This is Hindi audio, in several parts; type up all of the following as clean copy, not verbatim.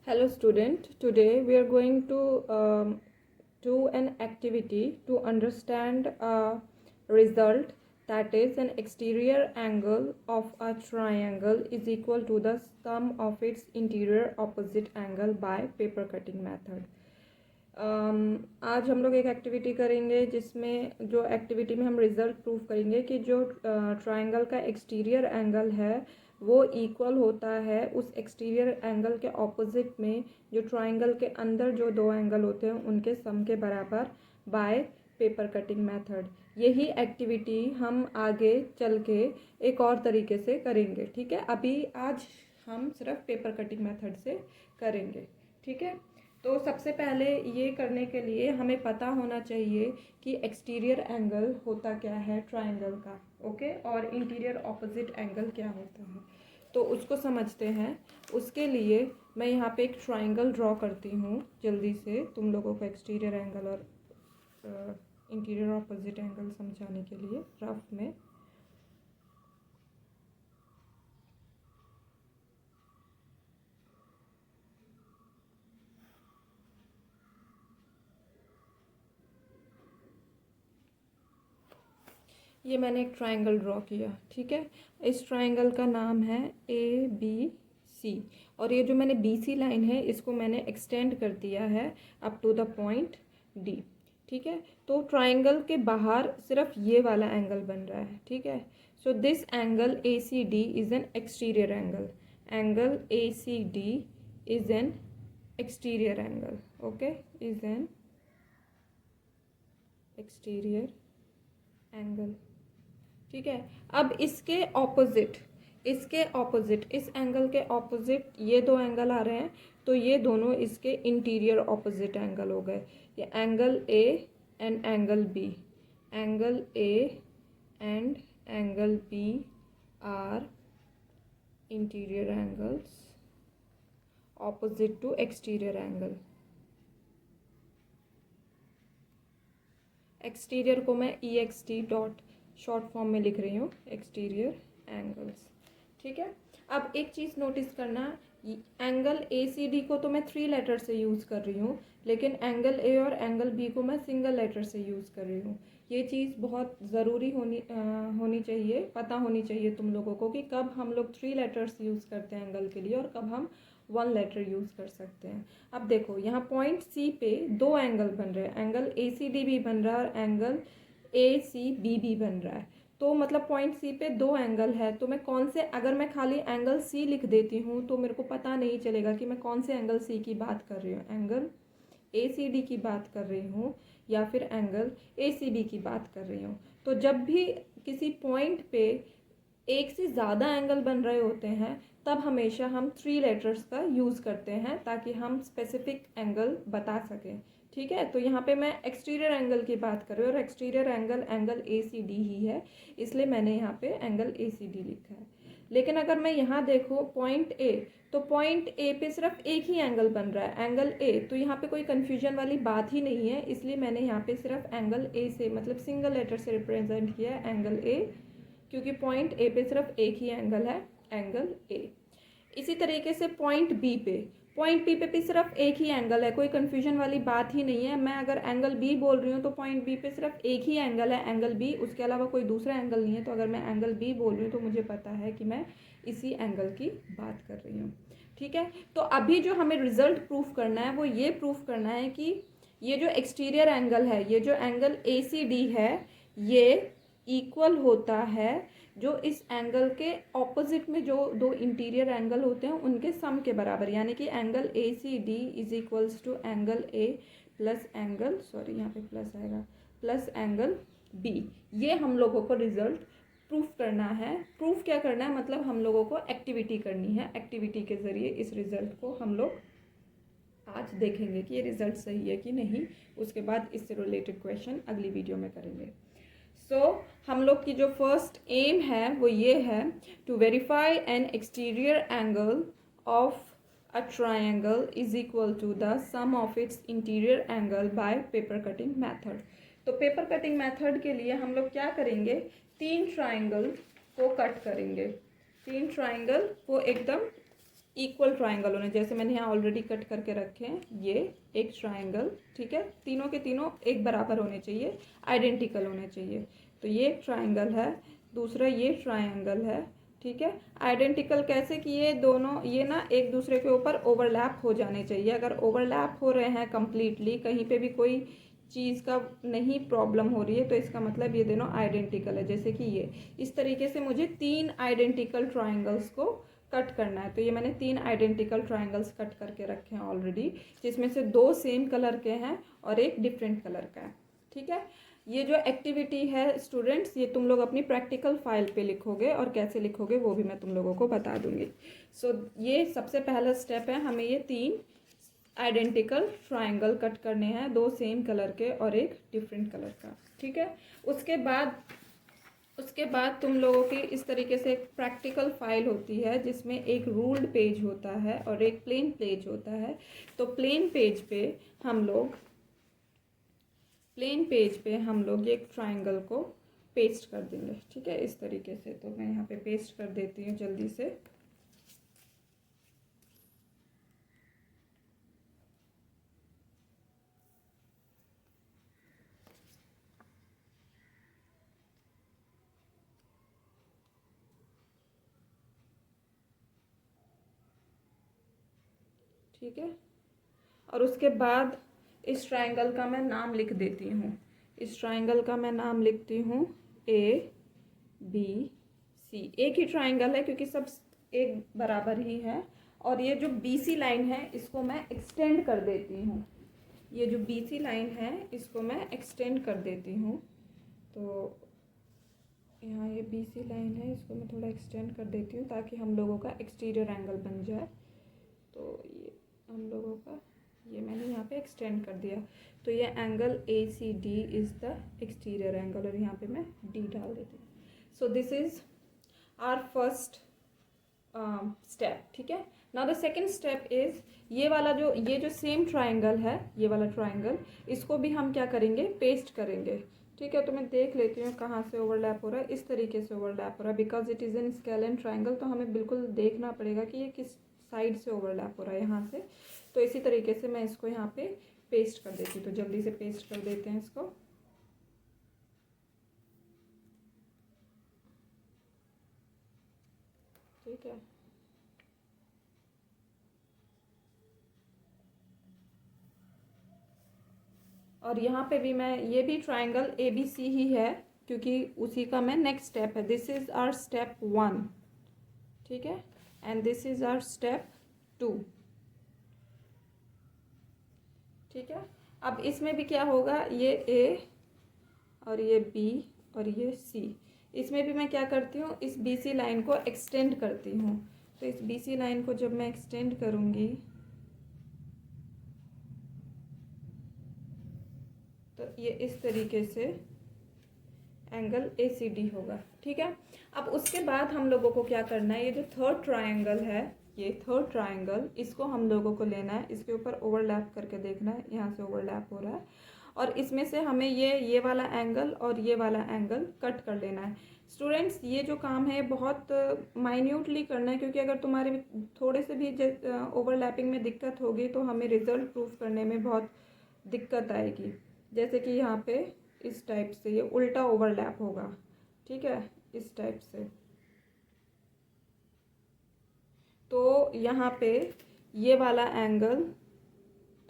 Hello student, today we are going to do an activity to understand a result, that is an exterior angle of a triangle is equal to the sum of its interior opposite angle by paper cutting method. आज हम लोग एक एक्टिविटी करेंगे जिसमें जो एक्टिविटी में हम रिजल्ट प्रूव करेंगे कि जो ट्राइंगल का एक्सटीरियर एंगल है वो इक्वल होता है उस एक्सटीरियर एंगल के ऑपोजिट में जो ट्राइंगल के अंदर जो दो एंगल होते हैं उनके सम के बराबर बाय पेपर कटिंग मेथड। यही एक्टिविटी हम आगे चल के एक और तरीके से करेंगे। ठीक है, अभी आज हम सिर्फ पेपर कटिंग मेथड से करेंगे। ठीक है, तो सबसे पहले ये करने के लिए हमें पता होना चाहिए कि एक्सटीरियर एंगल होता क्या है ट्राइंगल का, ओके, और इंटीरियर ऑपोजिट एंगल क्या होता है, तो उसको समझते हैं। उसके लिए मैं यहाँ पे एक ट्राइंगल ड्रॉ करती हूँ जल्दी से, तुम लोगों को एक्सटीरियर एंगल और इंटीरियर ऑपोजिट एंगल समझाने के लिए रफ में। ये मैंने एक ट्राइंगल ड्रॉ किया। ठीक है, इस ट्राइंगल का नाम है ABC और ये जो मैंने BC लाइन है इसको मैंने एक्सटेंड कर दिया है up to the point D। ठीक है, तो ट्राइंगल के बाहर सिर्फ ये वाला एंगल बन रहा है। ठीक है, so this angle ACD is an exterior angle. Angle ACD is an exterior angle, okay, is an exterior angle. ठीक है, अब इसके ऑपोजिट इस एंगल के ऑपोजिट ये दो एंगल आ रहे हैं, तो ये दोनों इसके इंटीरियर ऑपोजिट एंगल हो गए। ये angle A and angle B, angle A and angle B are interior angles opposite to exterior angle. Exterior को मैं EXT डॉट शॉर्ट फॉर्म में लिख रही हूँ, एक्सटीरियर एंगल्स। ठीक है, अब एक चीज़ नोटिस करना, एंगल ACD को तो मैं 3 लेटर से यूज़ कर रही हूँ, लेकिन एंगल A और एंगल B को मैं सिंगल लेटर से यूज़ कर रही हूँ। ये चीज़ बहुत ज़रूरी होनी चाहिए, पता होनी चाहिए तुम लोगों को कि कब हम लोग 3 लेटर्स यूज़ करते हैं एंगल के लिए और कब हम 1 लेटर यूज़ कर सकते हैं। अब देखो यहाँ पॉइंट C पे दो एंगल बन रहे हैं, एंगल ACD भी बन रहा है और एंगल ACB भी बन रहा है। तो मतलब पॉइंट C पे दो एंगल है, तो मैं कौन से, अगर मैं खाली एंगल C लिख देती हूँ तो मेरे को पता नहीं चलेगा कि मैं कौन से एंगल C की बात कर रही हूँ, एंगल ACD की बात कर रही हूँ या फिर एंगल ACB की बात कर रही हूँ। तो जब भी किसी पॉइंट पे एक से ज़्यादा एंगल बन रहे होते हैं तब हमेशा हम 3 लेटर्स का यूज़ करते हैं ताकि हम स्पेसिफिक एंगल बता सकें। ठीक है, तो यहाँ पे मैं एक्सटीरियर एंगल की बात कर रही हूँ और एक्सटीरियर एंगल ACD ही है, इसलिए मैंने यहाँ पे एंगल ACD लिखा है। लेकिन अगर मैं यहाँ देखूँ पॉइंट A, तो पॉइंट A पे सिर्फ एक ही एंगल बन रहा है, एंगल A, तो यहाँ पे कोई कन्फ्यूजन वाली बात ही नहीं है, इसलिए मैंने यहाँ पे सिर्फ एंगल A से मतलब सिंगल लेटर से रिप्रेजेंट किया है एंगल A, क्योंकि पॉइंट A पे सिर्फ एक ही एंगल है, एंगल A। इसी तरीके से पॉइंट B पे भी सिर्फ एक ही एंगल है, कोई कन्फ्यूजन वाली बात ही नहीं है। मैं अगर एंगल B बोल रही हूँ तो पॉइंट B पे सिर्फ एक ही एंगल है, एंगल B, उसके अलावा कोई दूसरा एंगल नहीं है। तो अगर मैं एंगल B बोल रही हूँ तो मुझे पता है कि मैं इसी एंगल की बात कर रही हूँ। ठीक है, तो अभी जो हमें रिजल्ट प्रूफ करना है वो ये प्रूफ करना है कि ये जो एक्सटीरियर एंगल है, ये जो एंगल ACD है, ये इक्वल होता है जो इस एंगल के ऑपोजिट में जो दो इंटीरियर एंगल होते हैं उनके सम के बराबर, यानी कि angle ACD is equals to angle A plus angle, sorry यहाँ पे प्लस आएगा, प्लस एंगल B। ये हम लोगों को रिजल्ट प्रूफ करना है। प्रूफ क्या करना है, मतलब हम लोगों को एक्टिविटी करनी है। एक्टिविटी के ज़रिए इस रिजल्ट को हम लोग आज देखेंगे कि ये रिजल्ट सही है कि नहीं, उसके बाद इससे रिलेटेड क्वेश्चन अगली वीडियो में करेंगे। हम लोग की जो फर्स्ट एम है वो ये है, to verify an exterior angle of a triangle is equal to the sum of its interior angle by paper cutting method. तो पेपर कटिंग मैथड के लिए हम लोग क्या करेंगे, 3 ट्राइंगल को कट करेंगे, 3 ट्राइंगल को एकदम इक्वल ट्राइंगल होने, जैसे मैंने यहाँ ऑलरेडी कट करके रखे हैं, ये एक ट्राइंगल, ठीक है, तीनों के तीनों एक बराबर होने चाहिए, आइडेंटिकल होने चाहिए। तो ये एक ट्राइंगल है, दूसरा ये ट्राइंगल है, ठीक है। आइडेंटिकल कैसे कि ये दोनों, ये ना एक दूसरे के ऊपर ओवरलैप हो जाने चाहिए। अगर ओवरलैप हो रहे हैं कम्प्लीटली, कहीं पे भी कोई चीज़ का नहीं प्रॉब्लम हो रही है, तो इसका मतलब ये दोनों आइडेंटिकल है। जैसे कि ये इस तरीके से मुझे 3 आइडेंटिकल ट्राइंगल्स को कट करना है। तो ये मैंने 3 आइडेंटिकल ट्राइंगल्स कट करके रखे हैं ऑलरेडी, जिसमें से 2 सेम कलर के हैं और एक डिफरेंट कलर का है, ठीक है। ये जो एक्टिविटी है स्टूडेंट्स, ये तुम लोग अपनी प्रैक्टिकल फाइल पे लिखोगे, और कैसे लिखोगे वो भी मैं तुम लोगों को बता दूंगी। सो ये सबसे पहला स्टेप है, हमें ये 3 आइडेंटिकल ट्राइंगल कट करने हैं, 2 सेम कलर के और एक डिफरेंट कलर का, ठीक है। उसके बाद तुम लोगों की इस तरीके से एक प्रैक्टिकल फाइल होती है, जिसमें एक रूल्ड पेज होता है और एक प्लेन पेज होता है। तो प्लेन पेज पे हम लोग एक ट्राइंगल को पेस्ट कर देंगे, ठीक है, इस तरीके से। तो मैं यहाँ पे पेस्ट कर देती हूँ जल्दी से। ठीक है, और उसके बाद इस ट्राइंगल का मैं नाम लिख देती हूँ। इस ट्राइंगल का मैं नाम लिखती हूँ ABC। एक ही ट्राइंगल है क्योंकि सब एक बराबर ही है। और ये जो BC लाइन है इसको मैं एक्सटेंड कर देती हूँ। ये जो BC लाइन है इसको मैं एक्सटेंड कर देती हूँ। तो यहाँ ये BC लाइन है, इसको मैं थोड़ा एक्सटेंड कर देती हूँ ताकि हम लोगों का एक्सटीरियर एंगल बन जाए। तो ये हम लोगों का, ये मैंने यहाँ पे एक्सटेंड कर दिया। तो ये angle ACD is the exterior angle, और यहाँ पे मैं D डाल देती हूँ। So this is our first step, ठीक है। Now the second step is ये जो सेम ट्राइंगल है, ये वाला ट्राइंगल, इसको भी हम क्या करेंगे, पेस्ट करेंगे, ठीक है। तो मैं देख लेती हूँ कहाँ से ओवरलैप हो रहा है। इस तरीके से ओवरलैप हो रहा है, because it is an scalene triangle. तो हमें बिल्कुल देखना पड़ेगा कि ये किस साइड से ओवरलैप हो रहा है, यहाँ से। तो इसी तरीके से मैं इसको यहाँ पे पेस्ट कर देती हूँ। तो जल्दी से पेस्ट कर देते हैं इसको। ठीक है, और यहाँ पे भी मैं, ये भी ट्राइंगल ABC ही है क्योंकि उसी का मैं नेक्स्ट स्टेप है। दिस इज़ आवर स्टेप 1, ठीक है, and this is our step 2, ठीक है। अब इसमें भी क्या होगा, ये A और ये B और ये C, इसमें भी मैं क्या करती हूँ, इस BC लाइन को एक्सटेंड करती हूँ। तो इस BC लाइन को जब मैं एक्सटेंड करूँगी तो ये इस तरीके से एंगल ACD होगा, ठीक है। अब उसके बाद हम लोगों को क्या करना है, ये जो थर्ड ट्राइंगल है, ये थर्ड ट्राइंगल, इसको हम लोगों को लेना है, इसके ऊपर ओवरलैप करके देखना है, यहाँ से ओवरलैप हो रहा है, और इसमें से हमें ये वाला एंगल और ये वाला एंगल कट कर लेना है। स्टूडेंट्स, ये जो काम है बहुत माइन्यूटली करना है, क्योंकि अगर तुम्हारे थोड़े से भी ओवरलैपिंग में दिक्कत होगी तो हमें रिजल्ट प्रूफ करने में बहुत दिक्कत आएगी। जैसे कि यहाँ पे इस टाइप से ये उल्टा ओवरलैप होगा, ठीक है, इस टाइप से। तो यहाँ पे ये वाला एंगल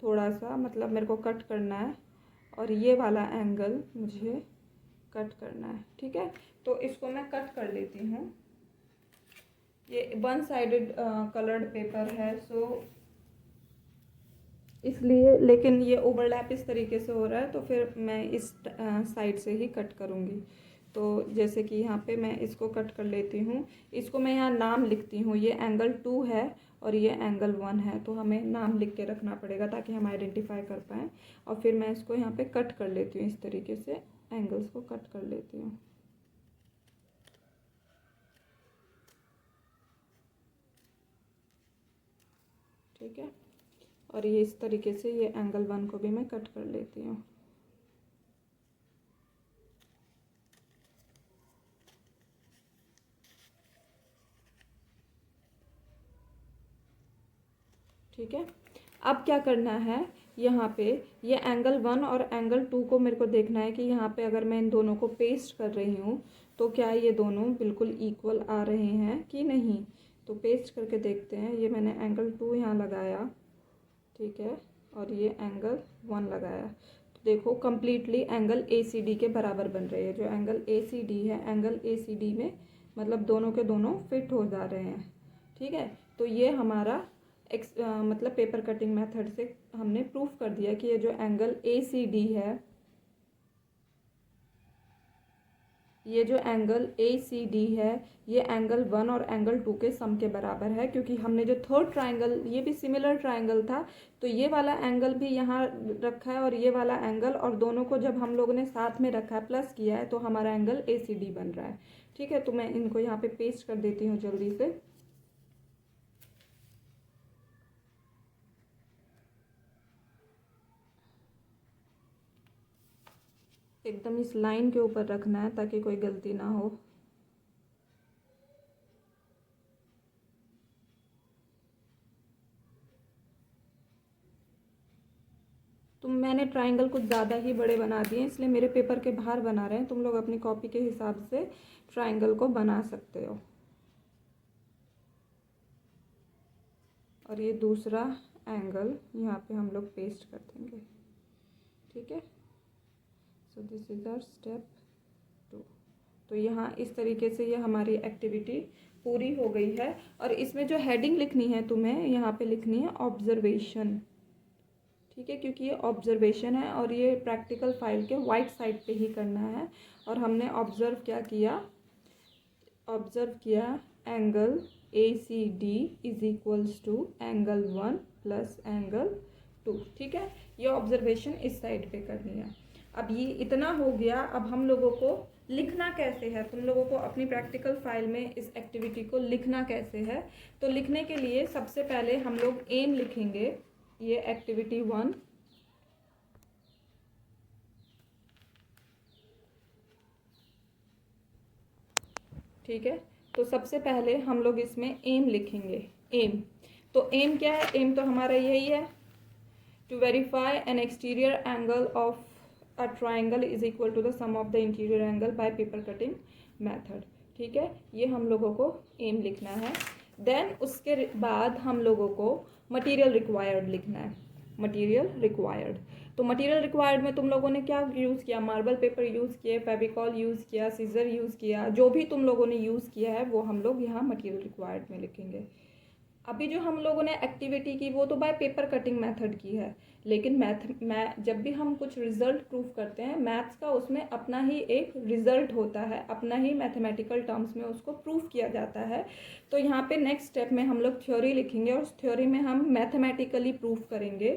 थोड़ा सा, मतलब मेरे को कट करना है, और ये वाला एंगल मुझे कट करना है, ठीक है। तो इसको मैं कट कर लेती हूँ। ये 1 साइडेड कलर्ड पेपर है, सो इसलिए, लेकिन ये ओवरलैप इस तरीके से हो रहा है, तो फिर मैं इस साइड से ही कट करूँगी। तो जैसे कि यहाँ पे मैं इसको कट कर लेती हूँ। इसको मैं यहाँ नाम लिखती हूँ, ये एंगल 2 है और ये एंगल 1 है, तो हमें नाम लिख के रखना पड़ेगा ताकि हम आइडेंटिफाई कर पाएँ। और फिर मैं इसको यहाँ पे कट कर लेती हूँ, इस तरीके से एंगल्स को कट कर लेती हूँ, ठीक है। और ये इस तरीके से ये एंगल 1 को भी मैं कट कर लेती हूँ। ठीक है। अब क्या करना है, यहाँ पे ये एंगल 1 और एंगल 2 को मेरे को देखना है कि यहाँ पे अगर मैं इन दोनों को पेस्ट कर रही हूँ तो क्या ये दोनों बिल्कुल इक्वल आ रहे हैं कि नहीं। तो पेस्ट करके देखते हैं। ये मैंने एंगल 2 यहाँ लगाया, ठीक है, और ये एंगल 1 लगाया। तो देखो कम्प्लीटली एंगल ACD के बराबर बन रहे हैं। जो एंगल ACD है, एंगल ACD में मतलब दोनों के दोनों फिट हो जा रहे हैं, ठीक है। तो ये हमारा मतलब पेपर कटिंग मेथड से हमने प्रूफ कर दिया कि ये जो एंगल ACD है, ये जो एंगल ACD है, ये एंगल 1 और एंगल 2 के सम के बराबर है। क्योंकि हमने जो थर्ड ट्राइंगल, ये भी सिमिलर ट्राइंगल था, तो ये वाला एंगल भी यहाँ रखा है और ये वाला एंगल, और दोनों को जब हम लोगों ने साथ में रखा है, प्लस किया है, तो हमारा एंगल ACD बन रहा है, ठीक है। तो मैं इनको यहाँ पे पेस्ट कर देती हूँ जल्दी से। एकदम इस लाइन के ऊपर रखना है ताकि कोई गलती ना हो। तो मैंने ट्राइंगल कुछ ज़्यादा ही बड़े बना दिए, इसलिए मेरे पेपर के बाहर बना रहे हैं। तुम लोग अपनी कॉपी के हिसाब से ट्राइंगल को बना सकते हो। और ये दूसरा एंगल यहाँ पे हम लोग पेस्ट कर देंगे, ठीक है। So this is our step 2। तो यहाँ इस तरीके से ये हमारी एक्टिविटी पूरी हो गई है। और इसमें जो हेडिंग लिखनी है तुम्हें, यहाँ पे लिखनी है ऑब्जर्वेशन, ठीक है, क्योंकि ये ऑब्जर्वेशन है और ये प्रैक्टिकल फाइल के वाइट साइड पे ही करना है। और हमने ऑब्जर्व क्या किया, ऑब्जर्व किया angle ACD is equals to angle 1 plus angle 2, ठीक है। ये ऑब्जर्वेशन इस साइड पे करनी है। अब ये इतना हो गया। अब हम लोगों को लिखना कैसे है, तुम लोगों को अपनी प्रैक्टिकल फाइल में इस एक्टिविटी को लिखना कैसे है। तो लिखने के लिए सबसे पहले हम लोग एम लिखेंगे। ये एक्टिविटी 1, ठीक है। तो सबसे पहले हम लोग इसमें एम लिखेंगे। एम, तो एम क्या है, एम तो हमारा यही है, to verify an exterior angle of a triangle is equal to the sum of the interior angle by paper cutting method, ठीक है। ये हम लोगों को एम लिखना है। देन उसके बाद हम लोगों को मटेरियल रिक्वायर्ड लिखना है। मटेरियल रिक्वायर्ड, तो मटेरियल रिक्वायर्ड में तुम लोगों ने क्या यूज़ किया, मार्बल पेपर यूज़ किया, फेविकॉल यूज़ किया, सीजर यूज़ किया, जो भी तुम लोगों ने यूज़ किया है वो हम लोग यहाँ मटेरियल रिक्वायर्ड में लिखेंगे। अभी जो हम लोगों ने एक्टिविटी की वो तो बाय पेपर कटिंग मेथड की है, लेकिन जब भी हम कुछ रिजल्ट प्रूफ करते हैं मैथ्स का, उसमें अपना ही एक रिजल्ट होता है, अपना ही मैथमेटिकल टर्म्स में उसको प्रूफ किया जाता है। तो यहाँ पे नेक्स्ट स्टेप में हम लोग थ्योरी लिखेंगे और उस थ्योरी में हम मैथमेटिकली प्रूफ करेंगे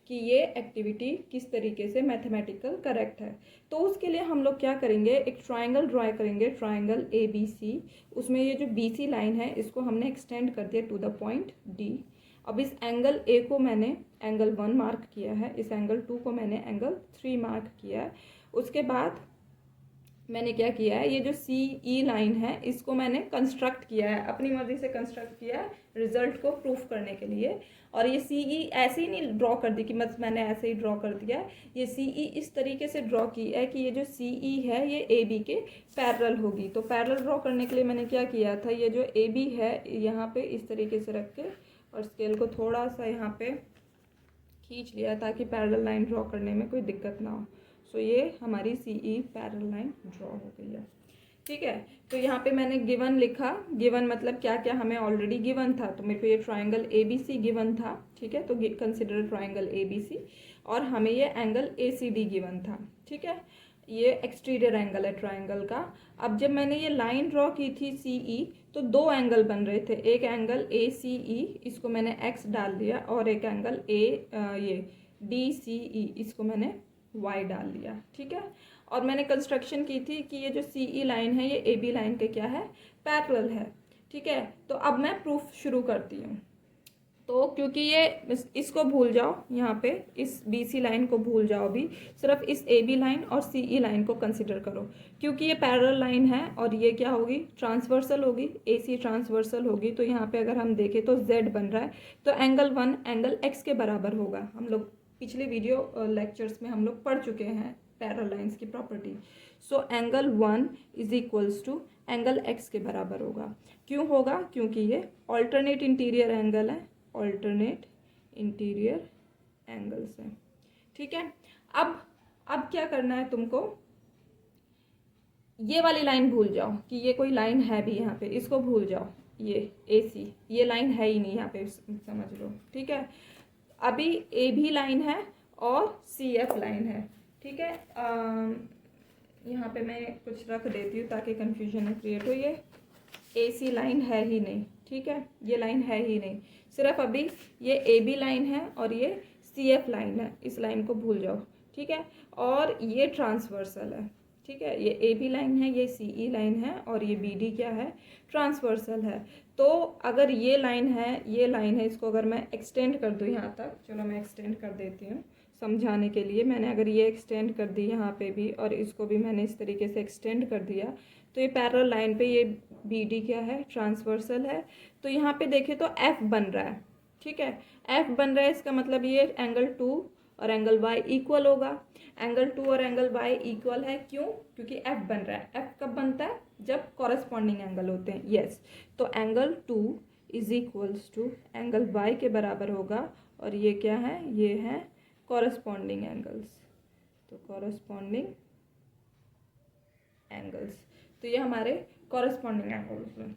कि ये एक्टिविटी किस तरीके से मैथमेटिकल करेक्ट है। तो उसके लिए हम लोग क्या करेंगे, एक ट्राइंगल ड्रॉ करेंगे, ट्राइंगल ABC। उसमें ये जो BC लाइन है इसको हमने एक्सटेंड कर दिया टू द पॉइंट D। अब इस एंगल A को मैंने एंगल 1 मार्क किया है, इस एंगल 2 को मैंने एंगल 3 मार्क किया है। उसके बाद मैंने क्या किया है, ये जो CE लाइन है इसको मैंने कंस्ट्रक्ट किया है, अपनी मर्जी से कंस्ट्रक्ट किया है रिजल्ट को प्रूफ करने के लिए। और ये CE ऐसे ही नहीं ड्रॉ कर दी कि बस मैंने ऐसे ही ड्रॉ कर दिया है, ये CE इस तरीके से ड्रॉ की है कि ये जो CE है ये AB के पैरेलल होगी। तो पैरेलल ड्रॉ करने के लिए मैंने क्या किया था, ये जो AB है यहाँ पे इस तरीके से रख के और स्केल को थोड़ा सा यहाँ पे खींच लिया ताकि पैरेलल लाइन ड्रॉ करने में कोई दिक्कत ना हो। सो ये हमारी CE पैरेलल लाइन ड्रॉ हो गई है, ठीक है। तो यहाँ पे मैंने गिवन लिखा, गिवन मतलब क्या क्या हमें ऑलरेडी गिवन था। तो मेरे को ये ट्राइंगल ABC गिवन था, ठीक है, तो कंसिडर ट्राइंगल ABC। और हमें ये एंगल ACD गिवन था, ठीक है। ये एक्सटीरियर एंगल है ट्राइंगल का। अब जब मैंने ये लाइन ड्रॉ की थी CE, तो दो एंगल बन रहे थे, एक एंगल ACE, इसको मैंने X डाल दिया, और एक एंगल ये DCE, इसको मैंने Y डाल दिया, ठीक है। और मैंने कंस्ट्रक्शन की थी कि ये जो CE लाइन है ये AB लाइन के क्या है, पैरेलल है, ठीक है। तो अब मैं प्रूफ शुरू करती हूँ। तो क्योंकि ये इसको भूल जाओ, यहाँ पे इस BC लाइन को भूल जाओ भी, सिर्फ इस AB लाइन और CE लाइन को कंसिडर करो, क्योंकि ये पैरेलल लाइन है और ये क्या होगी, ट्रांसवर्सल होगी, AC ट्रांसवर्सल होगी। तो यहाँ पे अगर हम देखें तो Z बन रहा है, तो एंगल 1 एंगल X के बराबर होगा। हम लोग पिछले वीडियो लेक्चर्स में हम लोग पढ़ चुके हैं पैरेलल लाइन्स की property. So angle 1 is equals to angle X के बराबर होगा। क्यों होगा, क्योंकि ये ऑल्टरनेट इंटीरियर एंगल है, ऑल्टरनेट इंटीरियर एंगल्स है। ठीक है, अब क्या करना है तुमको, ये वाली लाइन भूल जाओ कि ये कोई लाइन है भी यहाँ पे, इसको भूल जाओ। ये AC ये लाइन है ही नहीं यहाँ पे, समझ लो। ठीक है, अभी AB लाइन है और CF लाइन है। ठीक है, यहाँ पे मैं कुछ रख देती हूँ ताकि कंफ्यूजन न क्रिएट हो। ये AC लाइन है ही नहीं, ठीक है, ये लाइन है ही नहीं, सिर्फ अभी ये AB लाइन है और ये CF लाइन है, इस लाइन को भूल जाओ। ठीक है, और ये ट्रांसवर्सल है। ठीक है, ये AB लाइन है, ये CE लाइन है और ये BD क्या है, ट्रांसवर्सल है। तो अगर ये लाइन है, ये लाइन है, इसको अगर मैं एक्सटेंड कर दूँ यहाँ तक, चलो मैं एक्सटेंड कर देती हूँ समझाने के लिए। मैंने अगर ये एक्सटेंड कर दी यहाँ पे भी और इसको भी मैंने इस तरीके से एक्सटेंड कर दिया, तो ये पैरेलल लाइन पे ये BD क्या है, ट्रांसवर्सल है। तो यहाँ पे देखें तो F बन रहा है। ठीक है, F बन रहा है, इसका मतलब ये एंगल 2 और एंगल Y इक्वल होगा। एंगल 2 और एंगल Y इक्वल है, क्यों, क्योंकि F बन रहा है। F कब बनता है, जब कॉरेस्पॉन्डिंग एंगल होते हैं। यस, तो angle 2 is equals to angle Y के बराबर होगा, और ये क्या है, ये है कॉरेस्पॉन्डिंग एंगल्स। तो कॉरेस्पॉन्डिंग एंगल्स, तो ये हमारे कॉरेस्पॉन्डिंग एंगल्स हैं।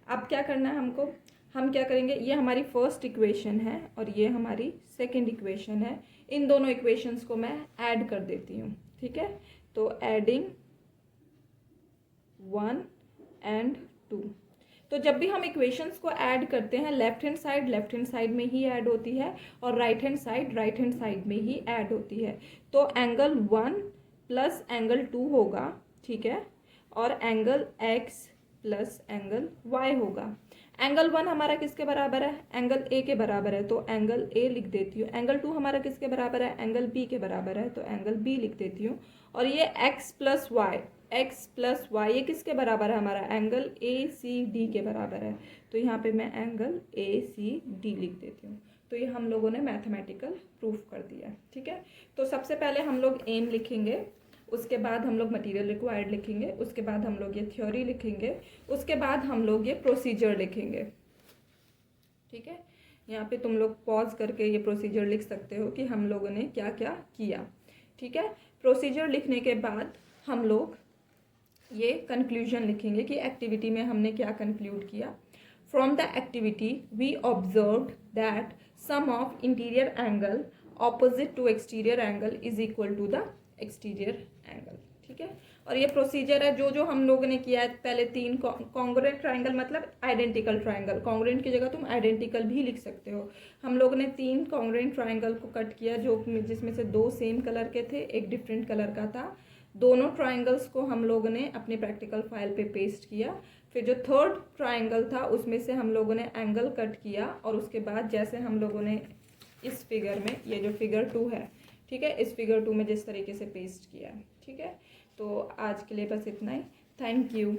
अब क्या करना है हमको, हम क्या करेंगे, ये हमारी फर्स्ट इक्वेशन है और ये हमारी सेकंड इक्वेशन है। इन दोनों इक्वेशंस को मैं ऐड कर देती हूँ। ठीक है, तो एडिंग 1 एंड 2। तो जब भी हम इक्वेशंस को ऐड करते हैं, लेफ्ट हैंड साइड में ही ऐड होती है और राइट हैंड साइड में ही ऐड होती है। तो एंगल 1 प्लस एंगल 2 होगा, ठीक है, और angle X plus angle Y होगा। एंगल 1 हमारा किसके बराबर है, एंगल A के बराबर है, तो एंगल A लिख देती हूँ। एंगल 2 हमारा किसके बराबर है, एंगल B के बराबर है, तो एंगल B लिख देती हूँ। और ये X प्लस Y ये किसके बराबर है, हमारा एंगल ACD के बराबर है, तो यहाँ पे मैं एंगल ACD लिख देती हूँ। तो ये हम लोगों ने मैथमेटिकल प्रूफ कर दिया। ठीक है, तो सबसे पहले हम लोग एम लिखेंगे, उसके बाद हम लोग मटेरियल रिक्वायर्ड लिखेंगे, उसके बाद हम लोग ये थ्योरी लिखेंगे, उसके बाद हम लोग ये प्रोसीजर लिखेंगे। ठीक है, यहाँ पे तुम लोग पॉज करके ये प्रोसीजर लिख सकते हो कि हम लोगों ने क्या क्या किया। ठीक है, प्रोसीजर लिखने के बाद हम लोग ये कंक्लूजन लिखेंगे कि एक्टिविटी में हमने क्या कंक्लूड किया। From the activity we observed that sum of interior angle opposite to exterior angle is equal to the exterior angle. ठीक है, और ये प्रोसीजर है जो जो हम लोगों ने किया है। पहले 3 कॉन्ग्रुएंट ट्राइंगल, मतलब आइडेंटिकल ट्राइंगल, कॉन्ग्रुएंट की जगह तुम आइडेंटिकल भी लिख सकते हो। हम लोगों ने 3 कॉन्ग्रुएंट ट्राइंगल को कट किया, जो जिसमें से 2 सेम कलर के थे, एक डिफरेंट कलर का था। दोनों ट्राइंगल्स को हम लोगों ने अपनी प्रैक्टिकल फाइल पे पेस्ट किया। फिर जो थर्ड ट्राइंगल था उसमें से हम लोगों ने एंगल कट किया, और उसके बाद जैसे हम लोगों ने इस फिगर में, ये जो फिगर 2 है, ठीक है, इस फिगर 2 में जिस तरीके से पेस्ट किया है। ठीक है, तो आज के लिए बस इतना ही। Thank you.